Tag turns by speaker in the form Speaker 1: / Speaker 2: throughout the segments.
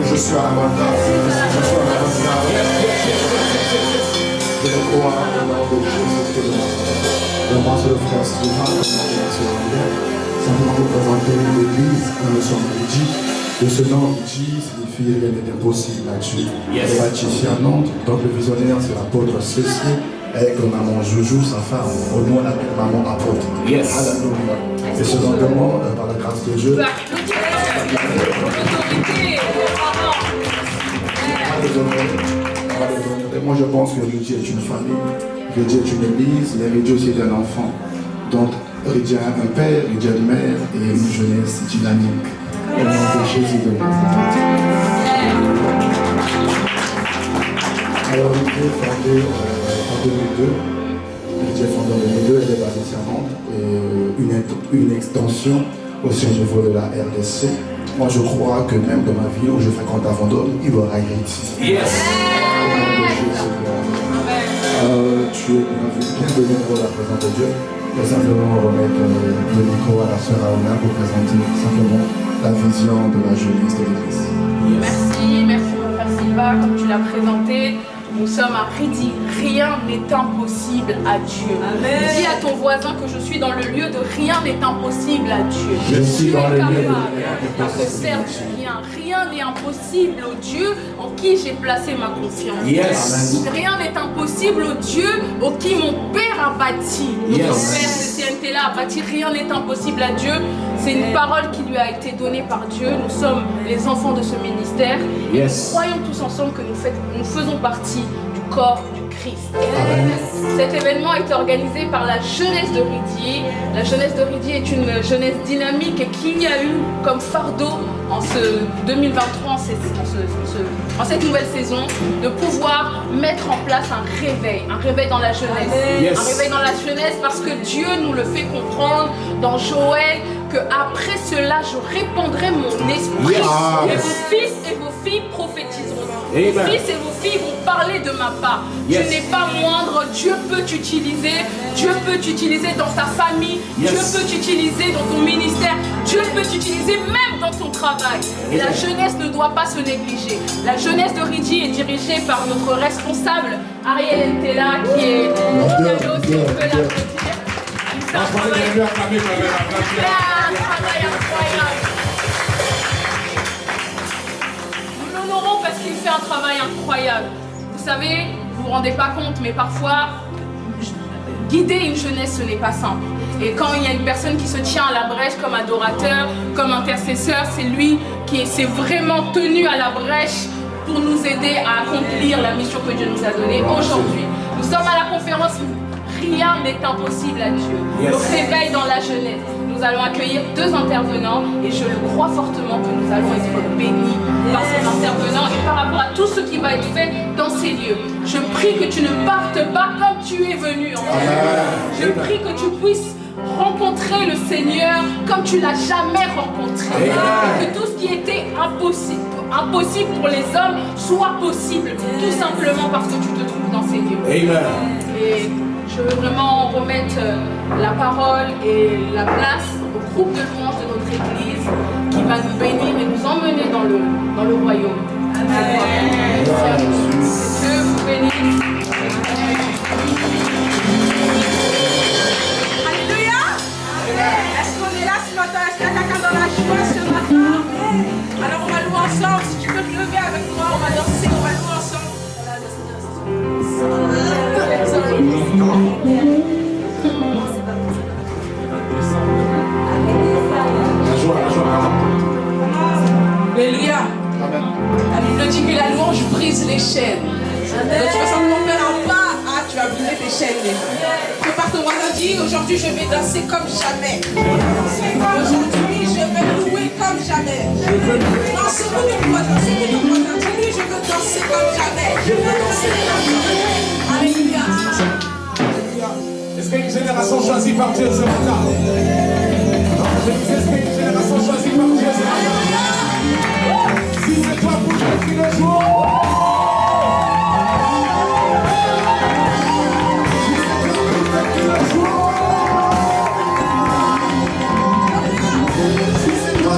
Speaker 1: je suis à la bonne place. Je suis à la bonne place. Je le crois au nom de Jésus-Christ de Nazareth. Moi, c'est le frère Sylvain, simplement vous présenter l'église où nous sommes réunis. De ce nom, J signifie rien n'est impossible à Dieu. Et baptisé à Nantes, donc le visionnaire, c'est l'apôtre Cécile, avec maman Joujou, sa femme. Au nom, on l'appelle maman apôtre. Alléluia. Et ce simplement, par la grâce de Dieu. Moi, je pense que Dieu est une famille, que Dieu est une église, mais Dieu aussi est un enfant. Donc, Dieu a un père, Dieu a une mère et une jeunesse dynamique. Au nom de Jésus de Nazareth. Alors, Dieu fondé en 2002. Dieu fondé en 2002, elle est basée à Nantes. Et une extension aussi au niveau de la RDC. Moi, je crois que même dans ma vie où je fréquente à Vendôme, il y aura ici. Yes! Tu es bienvenue pour la présence de Dieu. Je vais simplement remettre le micro à la sœur Aouna pour présenter simplement la vision de la jeunesse de l'Église.
Speaker 2: Yes. Merci mon frère Silva, comme tu l'as présenté. Nous sommes à Ridi. Rien n'est impossible à Dieu. Amen. Dis à ton voisin que je suis dans le lieu de rien n'est impossible à Dieu.
Speaker 1: Je suis dans le lieu
Speaker 2: de faire rien. Rien n'est impossible au Dieu en qui j'ai placé ma confiance.
Speaker 1: Yes.
Speaker 2: Rien n'est impossible au Dieu au qui mon Père a bâti. Notre Père de CNT là a bâti. Rien n'est impossible à Dieu. C'est une parole qui lui a été donnée par Dieu. Nous sommes les enfants de ce ministère. Et nous croyons tous ensemble que nous faisons partie du corps du Christ. Cet événement a été organisé par la jeunesse de Ridi. La jeunesse de Ridi est une jeunesse dynamique et qui a eu comme fardeau en ce 2023, en cette nouvelle saison, de pouvoir mettre en place un réveil dans la jeunesse. Un réveil dans la jeunesse parce que Dieu nous le fait comprendre dans Joël que après cela je répandrai mon esprit et vos fils et vos filles prophétiseront. Vos fils et vos filles vont parler de ma part. Tu n'es pas moindre, Dieu peut t'utiliser. Dieu peut t'utiliser dans ta famille. Dieu peut t'utiliser dans ton ministère. Dieu peut t'utiliser même dans ton travail. Et la jeunesse ne doit pas se négliger. La jeunesse de Ridi est dirigée par notre responsable Ariel Ntela qui est aussi, on peut l'applaudir. Il fait un travail incroyable. Nous l'honorons parce qu'il fait un travail incroyable. Vous savez, vous vous rendez pas compte, mais parfois, guider une jeunesse, ce n'est pas simple. Et quand il y a une personne qui se tient à la brèche comme adorateur, comme intercesseur, c'est lui qui s'est vraiment tenu à la brèche pour nous aider à accomplir la mission que Dieu nous a donnée aujourd'hui. Nous sommes à la conférence Rien n'est impossible à Dieu. Le réveil dans la jeunesse. Nous allons accueillir 2 intervenants et je le crois fortement que nous allons être bénis par ces intervenants et par rapport à tout ce qui va être fait dans ces lieux. Je prie que tu ne partes pas comme tu es venu. En fait. Je prie que tu puisses rencontrer le Seigneur comme tu l'as jamais rencontré. Et que tout ce qui était impossible pour les hommes soit possible, tout simplement parce que tu te trouves dans ces lieux. Et je veux vraiment remettre la parole et la place au groupe de louanges de notre Église qui va nous bénir et nous emmener dans le royaume. Amen. Dieu vous bénisse.
Speaker 3: Alléluia. Est-ce qu'on est là ce matin? Est-ce qu'il y a quelqu'un dans la joie ce matin? Alors on va louer ensemble. Si tu peux te lever avec moi, on va danser, on va louer ensemble. Alléluia. La Bible dit que la louange brise les chaînes. Donc tu vas simplement faire un pas, tu vas briser tes chaînes. Prépare ton voisin, dis aujourd'hui je vais danser comme jamais. Aujourd'hui je vais louer comme jamais. Non, c'est vous ton voisin, dis-lui je veux danser comme jamais. Alléluia.
Speaker 4: Est-ce qu'il y a une génération choisie par Dieu ce matin? Est-ce qu'il y a une génération choisie par Dieu ce matin? Si c'est toi pour depuis le jour, si c'est toi,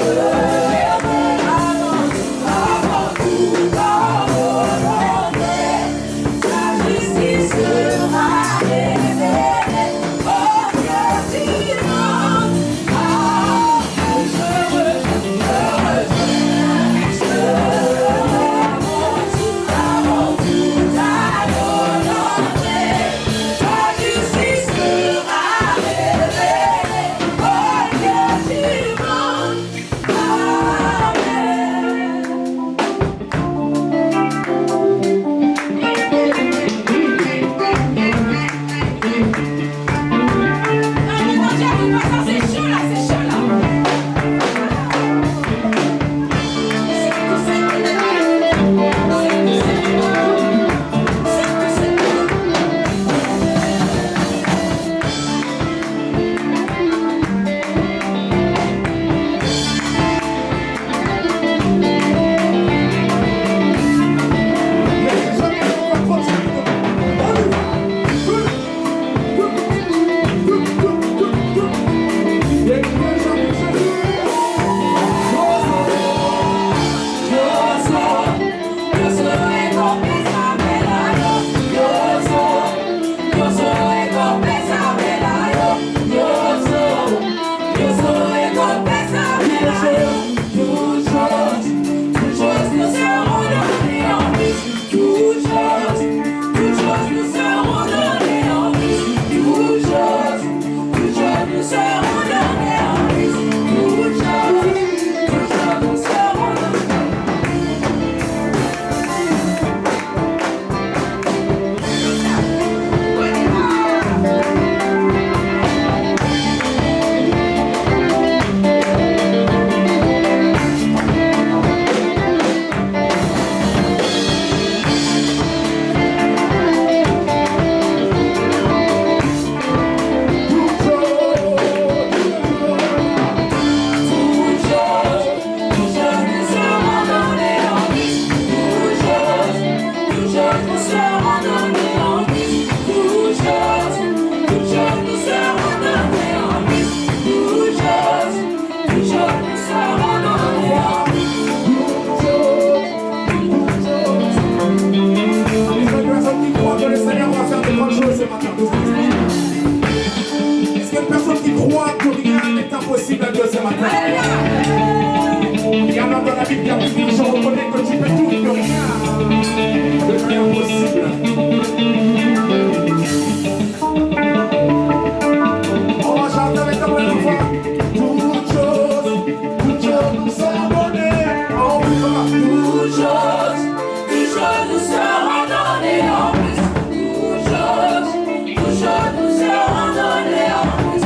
Speaker 5: Toujours nous serons donnés en plus.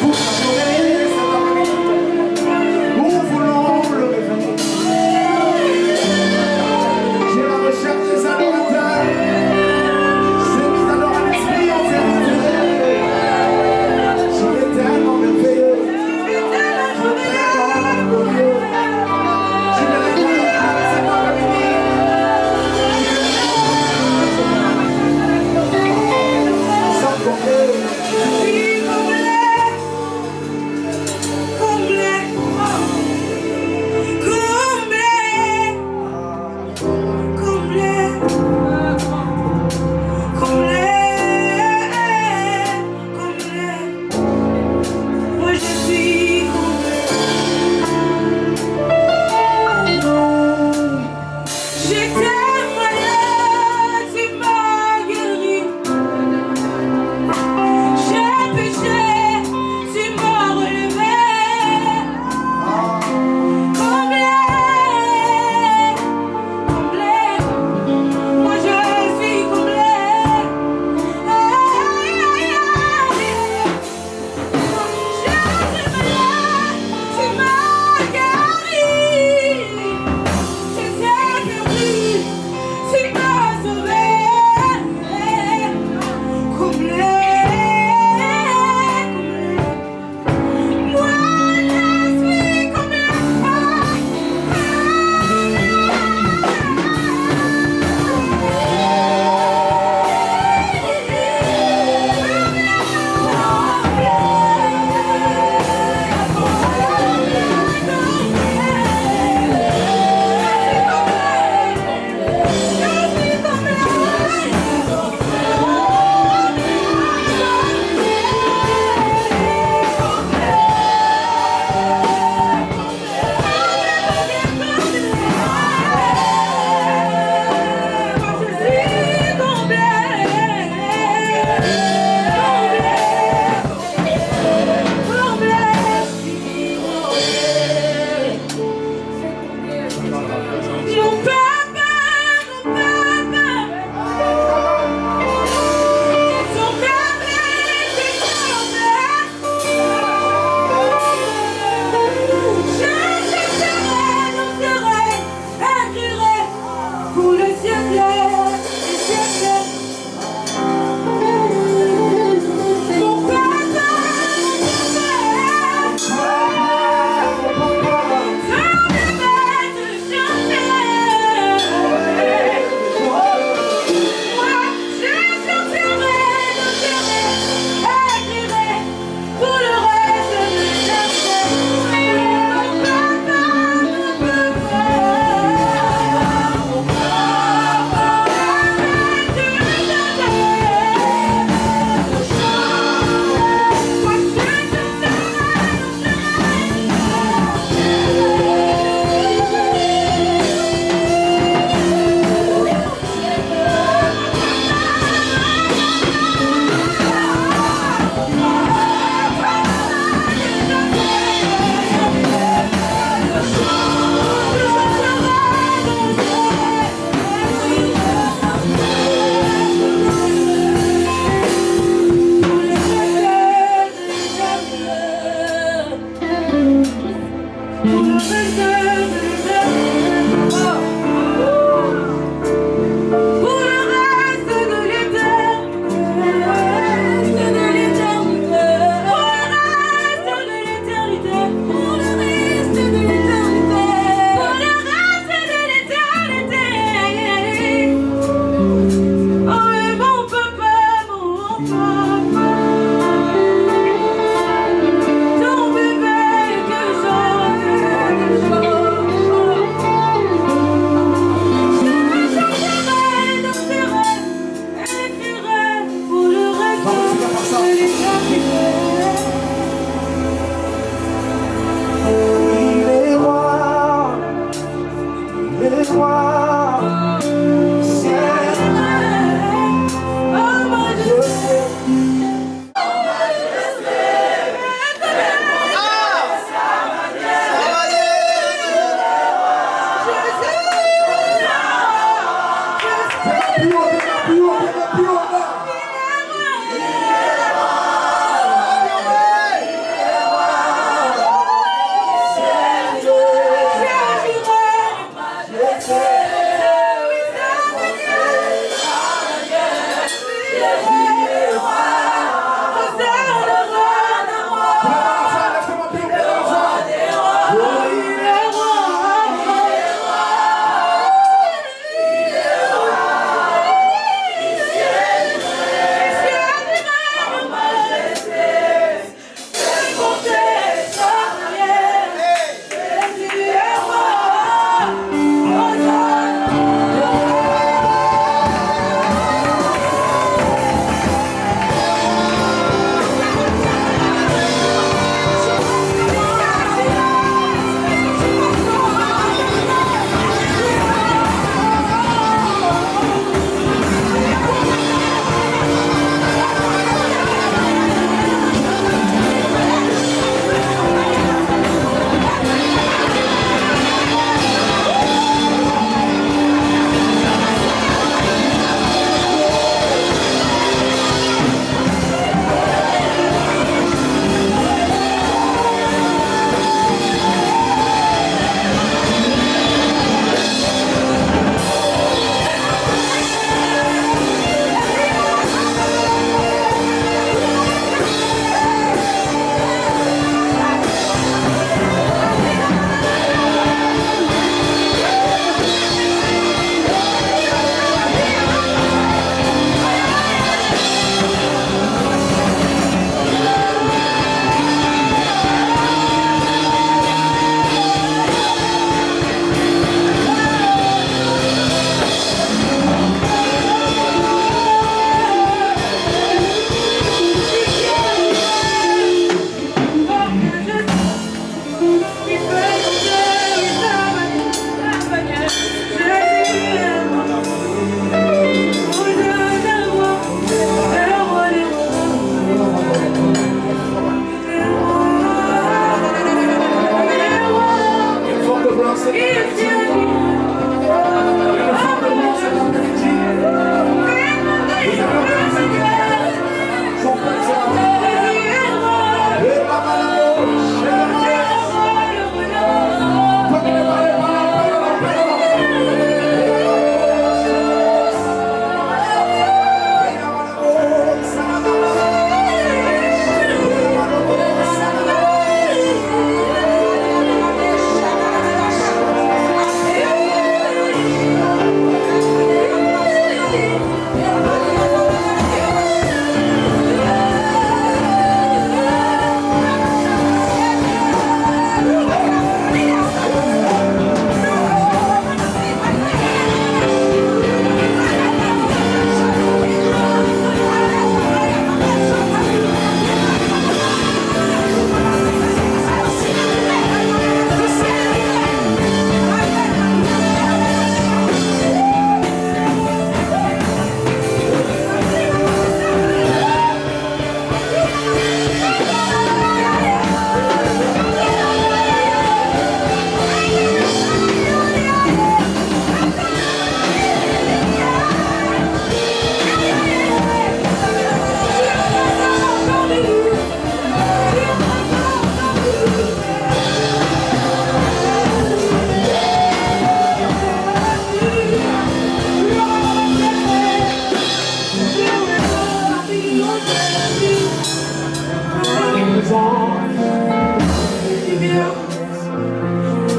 Speaker 4: pour t'adorer cet après-midi. Nous voulons le réveiller. J'ai la recherche des adorateurs. Ceux qui t'adorent en esprit en vérité. Tu es tellement merveilleux. Tu es tellement glorieux. Tu mérites de gloire cet après-midi. Sans compter.
Speaker 5: Ton bébé que j'aurai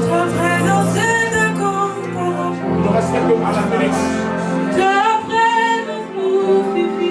Speaker 3: Ta présence est incomparable.
Speaker 1: Il nous reste quelques à la Félix.
Speaker 3: Ta présence nous suffit.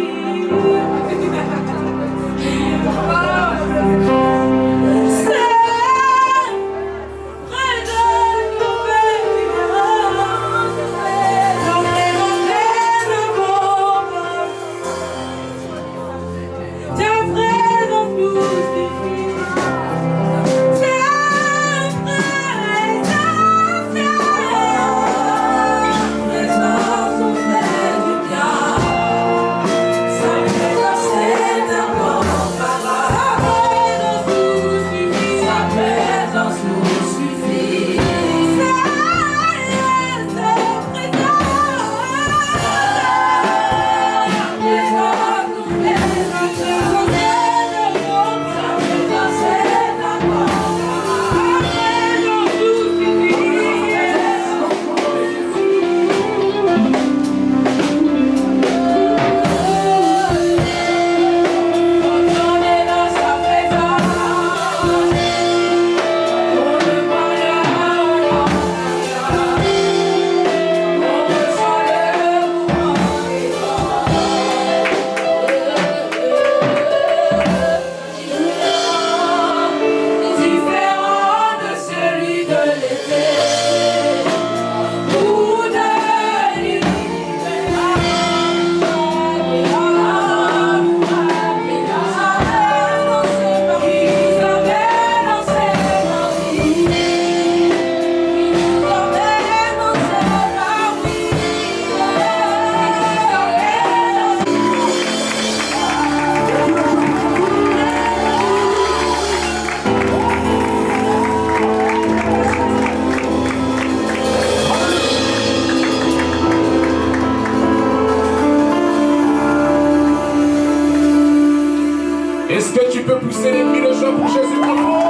Speaker 1: Est-ce que tu peux pousser les cris de joie pour Jésus trop fort?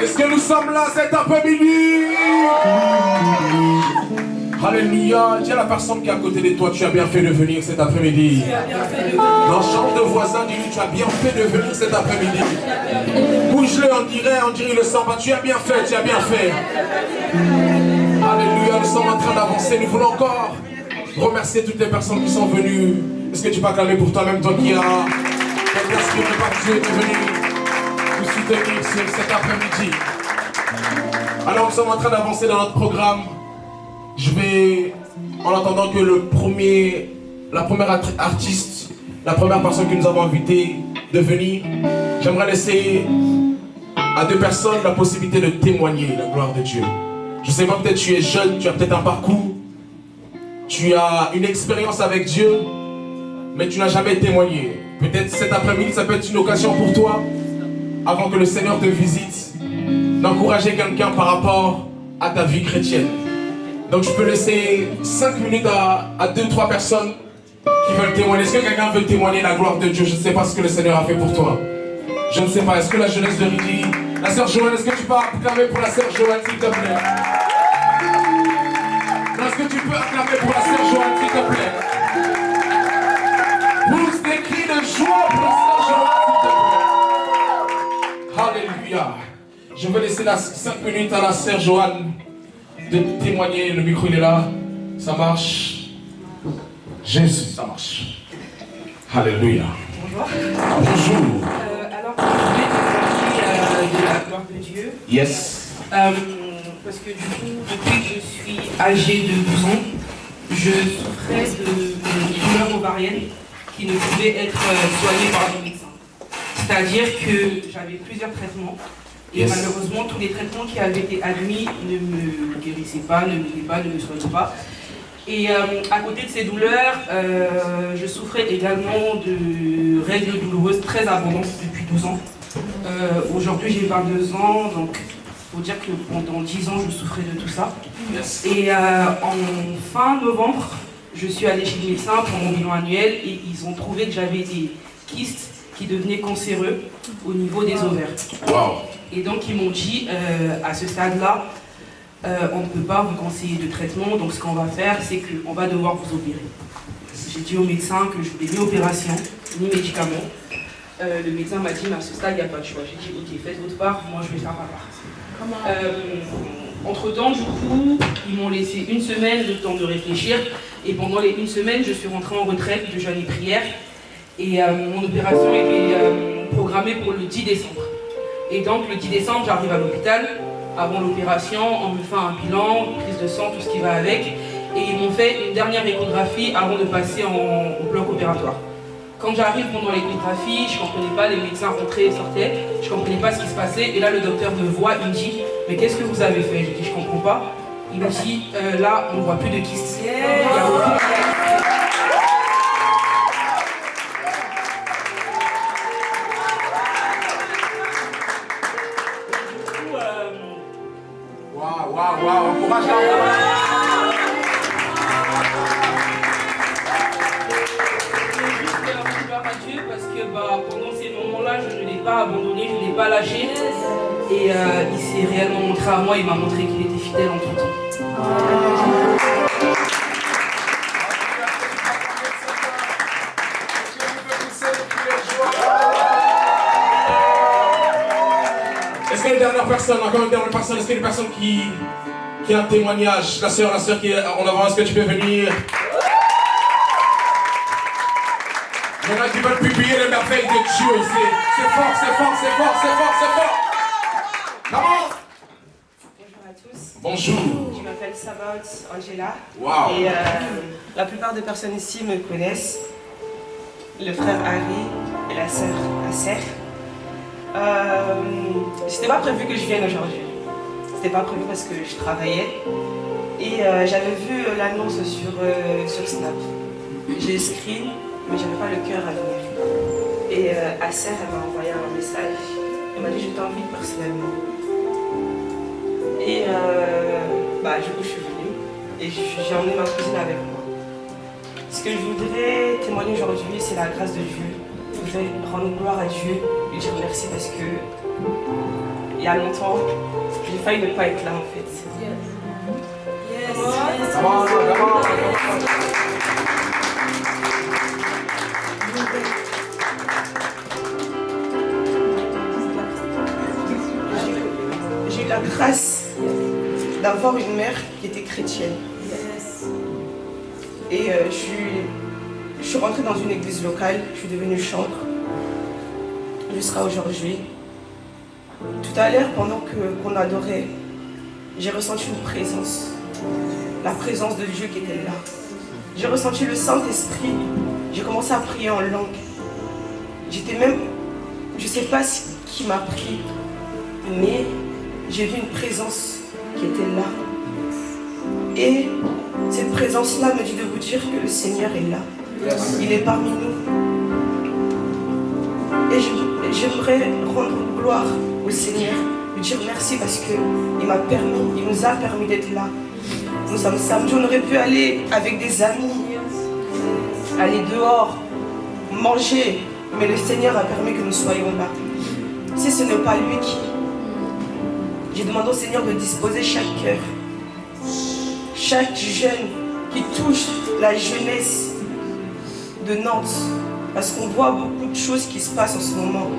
Speaker 1: Est-ce que nous sommes là cet après-midi? Alléluia. Dis à la personne qui est à côté de toi, tu as bien fait de venir cet après-midi. Dans le champ de voisin, dis-lui, tu as bien fait de venir cet après-midi. Bouge-le, on dirait il le sent pas. Tu as bien fait, tu as bien fait. Alléluia, nous sommes en train d'avancer. Nous voulons encore remercier toutes les personnes qui sont venues. Est-ce que tu peux acclamer pour toi-même, toi qui as été inspiré par Dieu, de venir nous soutenir cet après-midi? Alors, nous sommes en train d'avancer dans notre programme. Je vais, en attendant que la première artiste, la première personne que nous avons invitée de venir, j'aimerais laisser à 2 personnes la possibilité de témoigner la gloire de Dieu. Je sais pas, peut-être tu es jeune, tu as peut-être un parcours, tu as une expérience avec Dieu, mais tu n'as jamais témoigné. Peut-être cet après-midi, ça peut être une occasion pour toi, avant que le Seigneur te visite, d'encourager quelqu'un par rapport à ta vie chrétienne. Donc je peux laisser 5 minutes à 2-3 personnes qui veulent témoigner. Est-ce que quelqu'un veut témoigner la gloire de Dieu? Je ne sais pas ce que le Seigneur a fait pour toi. Je ne sais pas. Est-ce que la jeunesse de Ridi, la sœur Joanne, est-ce que tu peux acclamer pour la sœur Joanne, s'il te plaît? Non, est-ce que tu peux acclamer pour la sœur Joanne, s'il te plaît? Pousse des cris de joie pour la sœur Joanne, s'il te plaît. Alléluia. Je vais laisser 5 minutes à la sœur Joanne de témoigner. Le micro, il est là. Ça marche. Jésus, ça marche. Alléluia.
Speaker 3: Bonjour.
Speaker 1: Bonjour.
Speaker 3: Alors, je vais témoigner de la gloire de Dieu.
Speaker 1: Yes.
Speaker 3: Parce que du coup, depuis que je suis âgée de 12 ans, je souffrais de douleurs ovariennes qui ne pouvaient être soignées par les médecins. C'est-à-dire que j'avais plusieurs traitements. Et
Speaker 1: Yes.
Speaker 3: malheureusement, tous les traitements qui avaient été admis ne me guérissaient pas, ne me soignaient pas. Et à côté de ces douleurs, je souffrais également de règles douloureuses très abondantes depuis 12 ans. Aujourd'hui, j'ai 22 ans, donc il faut dire que pendant 10 ans, je souffrais de tout ça.
Speaker 1: Yes.
Speaker 3: Et en fin novembre, je suis allée chez le médecin pour mon bilan annuel et ils ont trouvé que j'avais des kystes qui devenaient cancéreux au niveau des ovaires.
Speaker 1: Wow.
Speaker 3: Et donc ils m'ont dit, à ce stade-là, on ne peut pas vous conseiller de traitement, donc ce qu'on va faire, c'est qu'on va devoir vous opérer. j'ai dit au médecin que je voulais ni opération, ni médicaments. Le médecin m'a dit, mais à ce stade, il n'y a pas de choix. J'ai dit, ok, faites votre part, moi je vais faire ma part. Entre-temps, du coup, ils m'ont laissé une semaine le temps de réfléchir. Et pendant les une semaine, je suis rentrée en retraite de jeûne et prière. Et mon opération était programmée pour le 10 décembre. Et donc, le 10 décembre, j'arrive à l'hôpital. Avant l'opération, on me fait un bilan, prise de sang, tout ce qui va avec. Et ils m'ont fait une dernière échographie avant de passer au bloc opératoire. Quand j'arrive pendant l'échographie, je ne comprenais pas, les médecins rentraient et sortaient, je ne comprenais pas ce qui se passait. Et là, le docteur me voit, il me dit, mais qu'est-ce que vous avez fait? Je dis, je ne comprends pas. Il me dit, là, on ne voit plus de kyste. Il y a aucune...
Speaker 1: Waouh, encourage
Speaker 3: Dieu parce que pendant ces moments-là, je ne l'ai pas abandonné, je ne l'ai pas lâché. Et il s'est réellement montré à moi, il m'a montré qu'il était fidèle en tout temps.
Speaker 1: Est-ce qu'il y a une dernière personne, encore une dernière personne? Est-ce qu'il y a une personne qui a un témoignage? La sœur qui est en avant, est-ce que tu peux venir? Il y en a qui veulent publier les merveilles de Dieu. C'est fort, c'est fort, c'est fort, c'est fort, c'est fort. Comment?
Speaker 5: Bonjour à tous.
Speaker 1: Bonjour.
Speaker 5: Je m'appelle Sabaoth Angela.
Speaker 1: Wow.
Speaker 5: Et la plupart des personnes ici me connaissent. Le frère Harry et la sœur Asser. C'était pas prévu que je vienne aujourd'hui. C'était pas prévu parce que je travaillais. Et j'avais vu l'annonce sur Snap. J'ai screen, mais j'avais pas le cœur à venir. Et Asser, elle m'a envoyé un message. Elle m'a dit, je t'invite personnellement. Et du coup, je suis venue. Et j'ai emmené ma cousine avec moi. Ce que je voudrais témoigner aujourd'hui, c'est la grâce de Dieu. Je voudrais rendre gloire à Dieu, lui dire merci parce que il y a longtemps, j'ai failli ne pas être là en fait.
Speaker 1: Come on, come on.
Speaker 5: J'ai eu la grâce d'avoir une mère qui était chrétienne. Et je suis rentrée dans une église locale, je suis devenue chantre jusqu'à aujourd'hui. Tout à l'heure, pendant qu'on adorait, j'ai ressenti une présence, la présence de Dieu qui était là. J'ai ressenti le Saint-Esprit, j'ai commencé à prier en langue. J'étais même, je ne sais pas qui m'a pris, mais j'ai vu une présence qui était là. Et cette présence-là me dit de vous dire que le Seigneur est là. Yes. Il est parmi nous. Et j'aimerais rendre gloire au Seigneur, lui dire merci parce qu'il nous a permis d'être là. Nous sommes samedi, on aurait pu aller avec des amis, aller dehors, manger, mais le Seigneur a permis que nous soyons là. Si ce n'est pas lui qui... J'ai demandé au Seigneur de disposer chaque cœur, chaque jeune qui touche la jeunesse de Nantes, parce qu'on voit beaucoup de choses qui se passent en ce moment.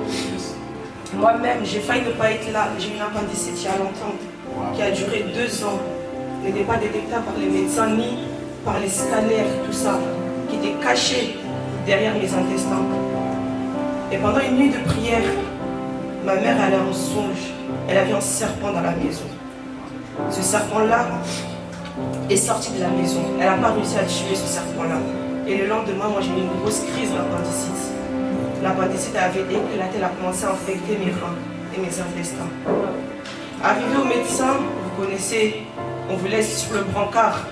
Speaker 5: Moi-même, j'ai failli ne pas être là. J'ai eu une appendicite il y a longtemps, qui a duré 2 ans. N'était pas détectable par les médecins ni par les scanners, tout ça, qui était caché derrière mes intestins. Et pendant une nuit de prière, ma mère allait en songe. Elle avait un serpent dans la maison. Ce serpent-là est sorti de la maison. Elle n'a pas réussi à tuer ce serpent-là. Et le lendemain, moi j'ai eu une grosse crise d'appendicite. L'appendicite avait éclaté, elle a commencé à infecter mes reins et mes intestins. Arrivé au médecin, vous connaissez, on vous laisse sur le brancard,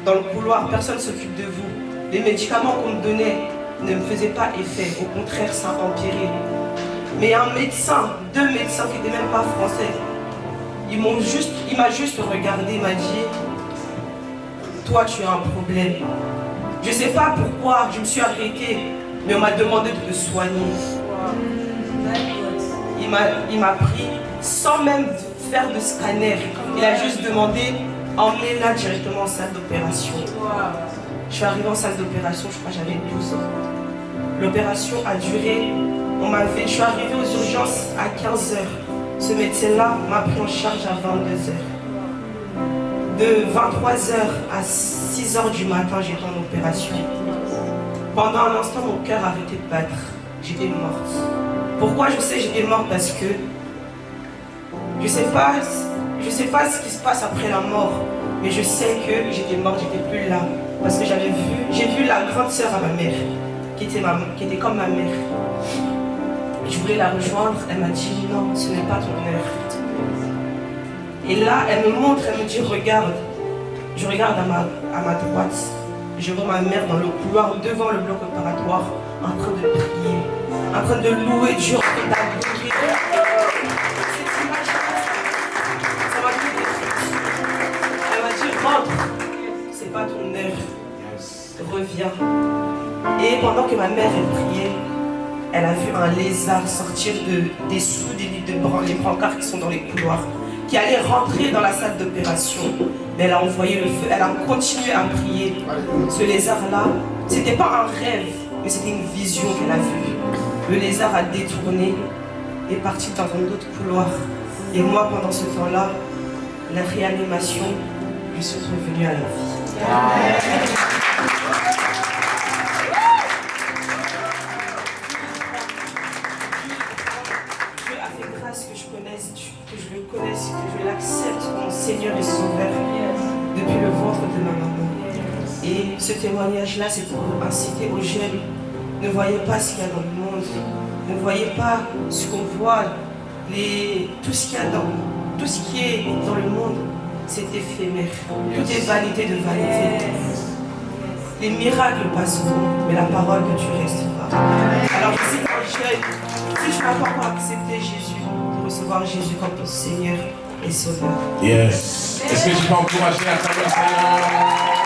Speaker 5: dans le couloir, personne ne s'occupe de vous. Les médicaments qu'on me donnait ne me faisaient pas effet, au contraire, ça empirait. Mais un médecin, 2 médecins qui n'étaient même pas français, il m'a juste regardé, il m'a dit, toi tu as un problème. Je ne sais pas pourquoi je me suis arrêtée, mais on m'a demandé de te soigner. Il m'a pris sans même faire de scanner. Il a juste demandé, emmenez-la directement en salle d'opération. Je suis arrivée en salle d'opération, je crois que j'avais 12 ans. L'opération a duré, je suis arrivée aux urgences à 15 h. Ce médecin-là m'a pris en charge à 22 h. De 23 h à 6 h du matin, j'étais en opération. Pendant un instant, mon cœur a arrêté de battre. J'étais morte. Pourquoi je sais que j'étais morte? Parce que je sais pas ce qui se passe après la mort, mais je sais que j'étais morte, j'étais plus là. Parce que j'ai vu la grande sœur à ma mère, qui était comme ma mère. Je voulais la rejoindre, elle m'a dit non, ce n'est pas ton heure. Et là, elle me montre, elle me dit regarde. Je regarde à ma droite, je vois ma mère dans le couloir devant le bloc opératoire, en train de prier, en train de louer Dieu, en train d'adorer. Cette image-là, ça m'a fait des trucs. Elle m'a dit rentre, c'est pas ton heure, reviens. Et pendant que ma mère elle priait, elle a vu un lézard sortir des sous des lits de les brancards qui sont dans les couloirs, qui allait rentrer dans la salle d'opération. Mais elle a envoyé le feu, elle a continué à prier. Ce lézard-là, c'était pas un rêve, mais c'était une vision qu'elle a vue. Le lézard a détourné et est parti dans un autre couloir. Et moi, pendant ce temps-là, la réanimation, je suis revenue à la vie. Dieu a fait grâce que je le connaisse, que je l'accepte comme Seigneur et Sauveur depuis le ventre de ma maman. Et ce témoignage-là, c'est pour inciter aux jeunes. Ne voyez pas ce qu'il y a dans le monde. Ne voyez pas ce qu'on voit. Tout ce qui est dans le monde, c'est éphémère. Tout est vanité de vanité. Les miracles passeront, mais la parole de Dieu restera. Alors je suis un jeune. Si je n'ai pas encore accepté Jésus, de recevoir Jésus comme ton Seigneur et Sauveur.
Speaker 6: Yes. Est-ce que tu peux encourager à travers le Seigneur?